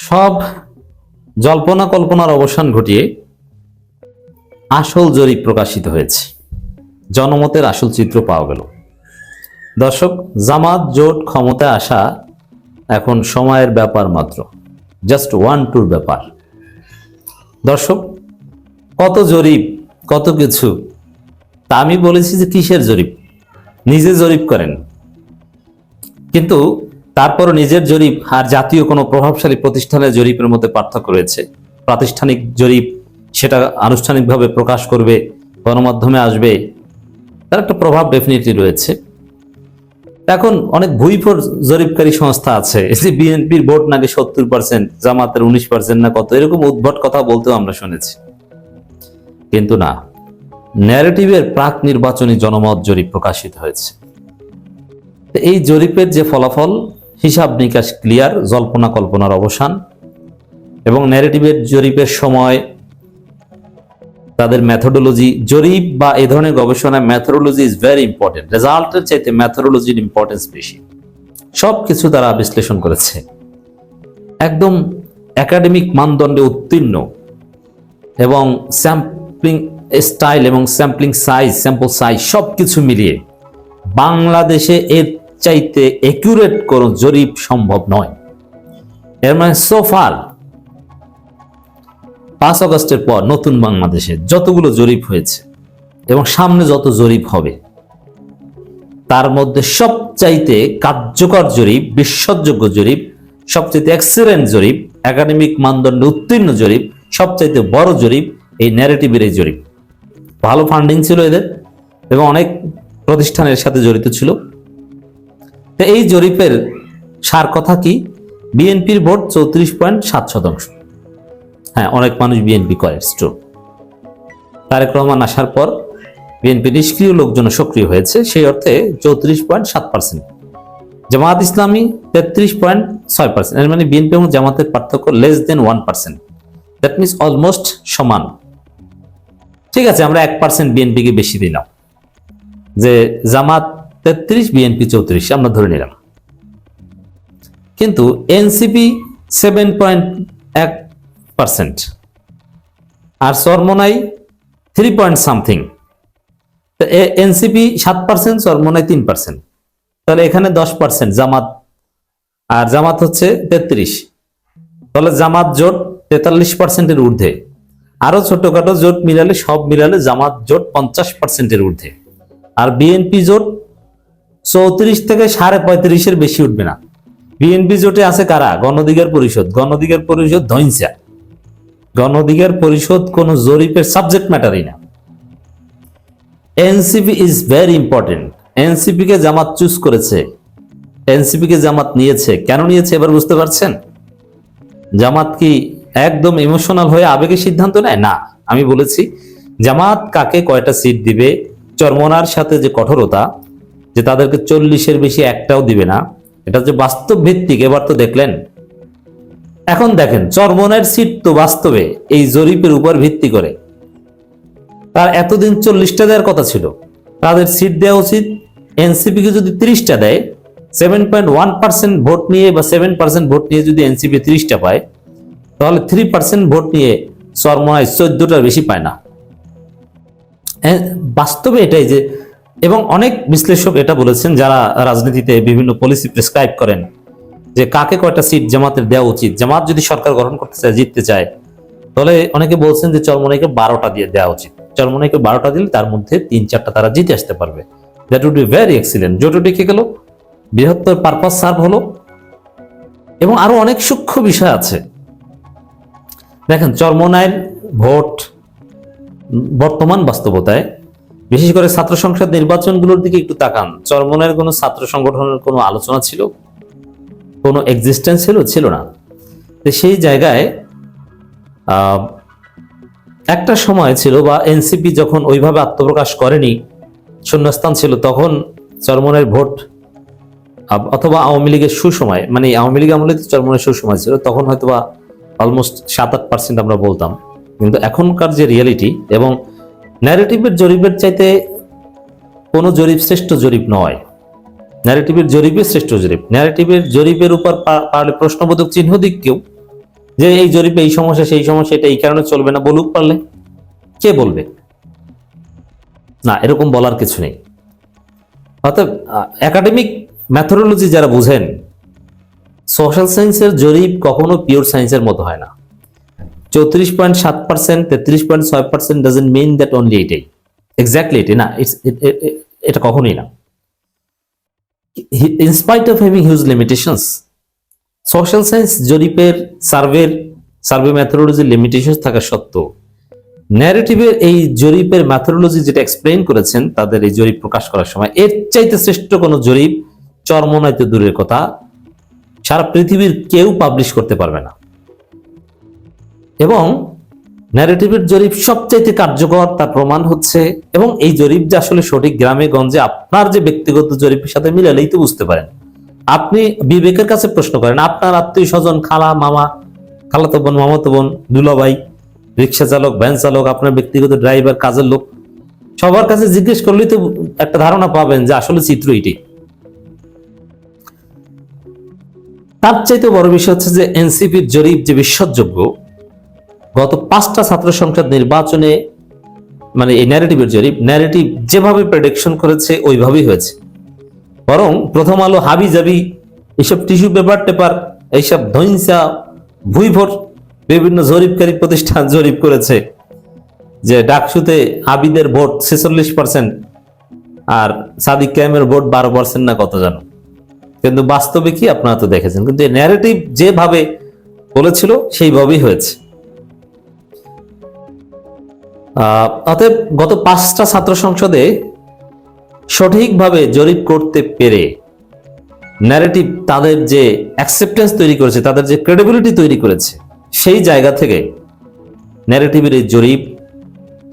সব জল্পনা কল্পনার অবসান ঘটিয়ে আসল জরিপ প্রকাশিত হয়েছে। জনমতের আসল চিত্র পাওয়া গেল। দর্শক, জামাত জোট ক্ষমতায় আসা এখন সময়ের ব্যাপার মাত্র, জাস্ট 1-2 ব্যাপার। দর্শক, কত জরিপ, কত কিছু, তা আমি বলেছি যে কিসের জরিপ, নিজে জরিপ করেন। কিন্তু তারপরও নিজের জরিপ আর জাতীয় কোনো প্রভাবশালী প্রতিষ্ঠানের জরিপের মধ্যে পার্থক্য রয়েছে। প্রাতিষ্ঠানিক জরিপ সেটা আনুষ্ঠানিকভাবে প্রকাশ করবে, গণমাধ্যমে আসবে, তার একটা প্রভাব ডেফিনেটলি রয়েছে। এখন অনেক ভুইফোর জরিপকারী সংস্থা আছে, যে বিএনপির ভোট নাকি 70%, জামাতের 19% না কত, এরকম উদ্ভট কথা বলতেও আমরা শুনেছি। কিন্তু না, ন্যারেটিভের প্রাক নির্বাচনী জনমত জরিপ প্রকাশিত হয়েছে। এই জরিপের যে ফলাফল, হিসাব নিকাশ ক্লিয়ার, জল্পনা কল্পনার অবসান, এবং ন্যারেটিভের জরিপের সময় তাদের মেথোডোলজি, জরিপ বা এই ধরনের গবেষণায় মেথোডোলজি ইজ ভেরি ইম্পর্টেন্ট। রেজাল্টের চাইতে মেথোডোলজির ইম্পর্টেন্স বেশি। সবকিছু তারা বিশ্লেষণ করেছে, একদম একাডেমিক মানদণ্ডে উত্তীর্ণ, এবং স্যাম্পলিং স্টাইল এবং স্যাম্পলিং সাইজ, স্যাম্পল সাইজ সবকিছু মিলিয়ে বাংলাদেশে এর চাইতে একুরেট কোনো জরিপ সম্ভব নয়। এর মানে সোফার 5 আগস্টের পর নতুন বাংলাদেশে যতগুলো জরিপ হয়েছে এবং সামনে যত জরিপ হবে, তার মধ্যে সবচাইতে কার্যকর জরিপ, বিশ্বাসযোগ্য জরিপ, সবচাইতে এক্সেলেন্ট জরিপ, একাডেমিক মানদণ্ডে উত্তীর্ণ জরিপ, সবচাইতে বড় জরিপ এই ন্যারেটিভের এই জরিপ। ভালো ফান্ডিং ছিল এদের এবং অনেক প্রতিষ্ঠানের সাথে জড়িত ছিল। তো এই জরিপের সার কথা কি? বিএনপির ভোট 34.7%। হ্যাঁ, অনেক মানুষ বিএনপি করে, স্ট্রো। তারেক রহমান আসার পর বিএনপি নিষ্ক্রিয় লোকজন সক্রিয় হয়েছে, সেই অর্থে 34.7%। জামাত ইসলামী 33.6%। এর মানে বিএনপি এবং জামাতের পার্থক্য less than 1%। That means almost সমান। ঠিক আছে, আমরা 1% বিএনপিকে বেশি দিলাম, যে জামাত 33, বিএনপি 34, আমরা ধরে নিলাম। কিন্তু এনসিপি 7.1%, আর Charmonai 3 point something. NCP 7%, Charmonai 3%, তাহলে এখানে 10% জামাত, আর জামাত হচ্ছে 33, তাহলে জামাত জোট 43%-এর ঊর্ধ্বে। আরো ছোটখাটো জোট মিলালে, সব মিলালে জামাত জোট 50%-এর ঊর্ধ্বে। আর বিএনপি জোট 34 থেকে 35.5-এর বেশি উঠবে না। বিএনপি জোটে আছে কারা? গণঅধিকার পরিষদ। গণঅধিকার পরিষদ ধইনসা। গণঅধিকার পরিষদ কোন জরিপের সাবজেক্ট ম্যাটারই না। NCP is very important. NCP K Jamaat choose করেছে, এনসিপি কে জামাত নিয়েছে। কেন নিয়েছে এবার বুঝতে পারছেন? জামাত কি একদম ইমোশনাল হয়ে আবেগে সিদ্ধান্ত নেয়? না, আমি বলেছি জামাত কাকে কয়টা সিট দিবে, চরমোনার সাথে যে কঠোরতা, যে তাদেরকে 40-এর বেশি একটাও দিবে না, এটা যে বাস্তব ভিত্তিক, এবার তো দেখলেন। এখন দেখেন, চরমোনার সিট তো বাস্তবে এই জরিপের উপর ভিত্তি করে তার এতদিন 40টা দেওয়ার কথা ছিল, তাদের সিট দেওয়া উচিত। এনসিপি কে যদি 30টা দেয়, 7.1% ভোট নিয়ে বা 7% ভোট নিয়ে যদি এনসিপি 30টা পায়, তাহলে 3% ভোট নিয়ে চরমোনায় 14টার বেশি পায় না। বাস্তবে এটাই যে, এবং অনেক বিশ্লেষক এটা বলেছেন যারা রাজনীতিতে বিভিন্ন পলিসি প্রেসক্রাইব করেন, যে কাকে কয়টা সিট জামাতের দেওয়া উচিত। জামাত যদি সরকার গঠন করতে চায়, জিততে চায়, তাহলে অনেকে বলছেন যে চরমোনাইকে 12টা দিয়ে দেওয়া উচিত। চরমোনাইকে 12টা দিলে তার মধ্যে 3-4টা তারা জিতে আসতে পারবে। That would be very excellent. জোটও টিকে গেল, বৃহত্তর পারপাস সার্ভ হলো, এবং আরো অনেক সূক্ষ্ম বিষয় আছে। দেখেন, চরমোনাইয়ের ভোট বর্তমান বাস্তবতায়, বিশেষ করে ছাত্র সংসদ নির্বাচনগুলোর দিকে একটু তাকান। চরমোনাইয়ের কোনো ছাত্র সংগঠনের কোনো আলোচনা ছিল, কোনো এক্সিস্টেন্স ছিল না। তো সেই জায়গায় একটা সময় ছিল, বা এনসিপি যখন ওইভাবে আত্মপ্রকাশ করেনি, শূন্যস্থান ছিল, তখন চরমোনাইয়ের ভোট, অথবা আওয়ামী লীগের সুসময়, মানে আওয়ামী লীগ আমলে চরমোনাইয়ের সুসময় ছিল, তখন হয়তোবা অলমোস্ট 7-8% আমরা বলতাম। কিন্তু এখনকার যে রিয়েলিটি, এবং ন্যারেটিভের জরিপের চাইতে কোনো জরিপ শ্রেষ্ঠ জরিপ নয়। ন্যারেটিভের জরিপে শ্রেষ্ঠ জরিপ। ন্যারেটিভের জরিপের উপর পারলে প্রশ্নবোধক চিহ্ন দিক কেউ, যে এই জরিপে এই সমস্যা সেই সমস্যা, এটা এই কারণে চলবে না, বলুক পারলে। কে বলবে? না, এরকম বলার কিছু নেই। অর্থাৎ একাডেমিক ম্যাথোডোলজি যারা বুঝেন, সোশ্যাল সায়েন্সের জরিপ কখনো পিওর সায়েন্সের মতো হয় না। 34.7%, 33.6% ডাজন্ট মিন দ্যাট অনলি এটাই, এক্স্যাক্টলি এটাই না, এটা কখনোই না। In spite of having huge limitations, social science জরিপের সার্ভে ম্যাথোডোলজির লিমিটেশন থাকা সত্ত্বেও ন্যারেটিভের এই জরিপের ম্যাথোডোলজি যেটা এক্সপ্লেইন করেছেন তাদের এই জরিপ প্রকাশ করার সময়, এর চাইতে শ্রেষ্ঠ কোনো জরিপ চরমোনাইতে দূরের কথা, সারা পৃথিবীর কেউ পাবলিশ করতে পারবে না। এবং ন্যারেটিভের জরিপ সবচাইতে কার্যকর, তার প্রমাণ হচ্ছে, এবং এই জরিপ যে আসলে সঠিক গ্রামে গঞ্জে আপনার যে ব্যক্তিগত জরিপের সাথে মিলালেই তো বুঝতে পারেন। আপনি বিবেকের কাছে প্রশ্ন করেন, আপনার আত্মীয় স্বজন, খালা, মামা, খালাতো বোন, মামাতো বোন, দুলাভাই, রিক্সা চালক, ভ্যান চালক, আপনার ব্যক্তিগত ড্রাইভার, কাজের লোক, সবার কাছে জিজ্ঞেস করলেই তো একটা ধারণা পাবেন যে আসলে চিত্র এটাই। তার চাইতে বড় বিষয় হচ্ছে যে এনসিপির জরিপ যে বিশ্বাসযোগ্য, গত 5টা ছাত্র সংসদ নির্বাচনে, মানে এই ন্যারেটিভের জরিপ, ন্যারেটিভ যেভাবে প্রেডিকশন করেছে ওইভাবেই হয়েছে। বরং প্রথম আলো, হাবি জাবি, এইসব টিস্যু পেপার টেপার, এইসব ধৈnsা ভুইভোর বিভিন্ন জরিপকারী প্রতিষ্ঠান জরিপ করেছে যে ডাকসুতে আবিদের ভোট 46% আর সাদিক কায়েমের ভোট 12% না কত জানো। কিন্তু বাস্তবে কি আপনারা তো দেখেছেন, কিন্তু ন্যারেটিভ যেভাবে বলেছিল সেইভাবেই হয়েছে। অতএব গত 5টা ছাত্র সংসদে সঠিকভাবে জরিপ করতে পেরে ন্যারেটিভ তাদের যে অ্যাকসেপ্টেন্স তৈরি করেছে, তাদের যে ক্রেডিবিলিটি তৈরি করেছে, সেই জায়গা থেকে ন্যারেটিভের এই জরিপ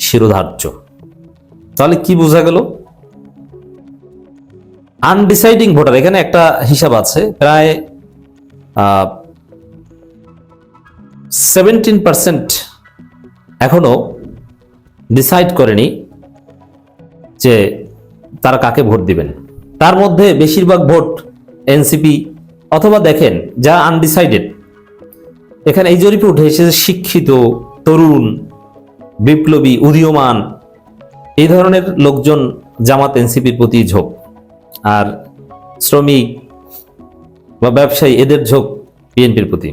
শিরোধার্য। তাহলে কি বোঝা গেল? আনডিসাইডিং ভোটার, এখানে একটা হিসাব আছে, প্রায় 17% এখনো ডিসাইড করেনি যে তারা কাকে ভোট দিবেন। তার মধ্যে বেশিরভাগ ভোট এনসিপি, অথবা দেখেন যারা আনডিসাইডেড, এখানে এই জরিপে উঠে এসেছে শিক্ষিত, তরুণ, বিপ্লবী, উদীয়মান, এই ধরনের লোকজন জামাত এনসিপির প্রতি ঝোঁক, আর শ্রমিক বা ব্যবসায়ী এদের ঝোঁক বিএনপির প্রতি।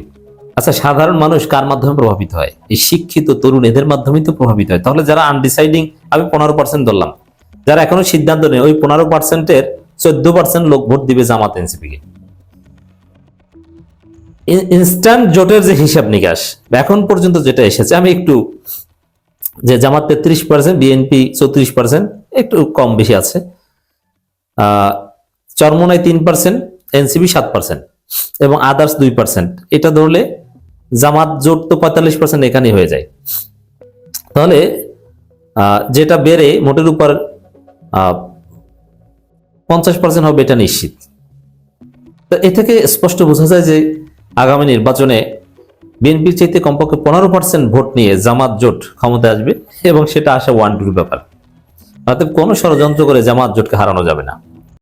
আচ্ছা, সাধারণ মানুষ কার মাধ্যমে প্রভাবিত হয়? এই শিক্ষিত, তরুণ, এদের মাধ্যমেই তো প্রভাবিত হয়। তাহলে যারা আনডিসাইডিং, আমি 15% ধরলাম, যারা এখনো সিদ্ধান্ত নেই, ওই 15%-এর 14% লোক ভোট দিবে জামাত এনসিপিকে। ইনস্ট্যান্ট জোটের যে হিসাব নিকাশ এখন পর্যন্ত যেটা এসেছে, আমি একটু, যে জামাত 33%, বিএনপি 34%, একটু কম বেশি আছে, চরমোনাই 3%, এনসিপি 7% এবং আদার্স 2%, এটা ধরলে জামাত জোট তো 45% এখানেই হয়ে যায়। তাহলে যেটা বেড়ে মোটের উপর 50% হবে, এটা নিশ্চিত। তো এ থেকে স্পষ্ট বোঝা যায় যে আগামী নির্বাচনে বিএনপির চাইতে কমপক্ষে 15% ভোট নিয়ে জামাত জোট ক্ষমতায় আসবে, এবং সেটা আসা 1-2 ব্যাপার। অর্থাৎ কোনো ষড়যন্ত্র করে জামাত জোটকে হারানো যাবে না।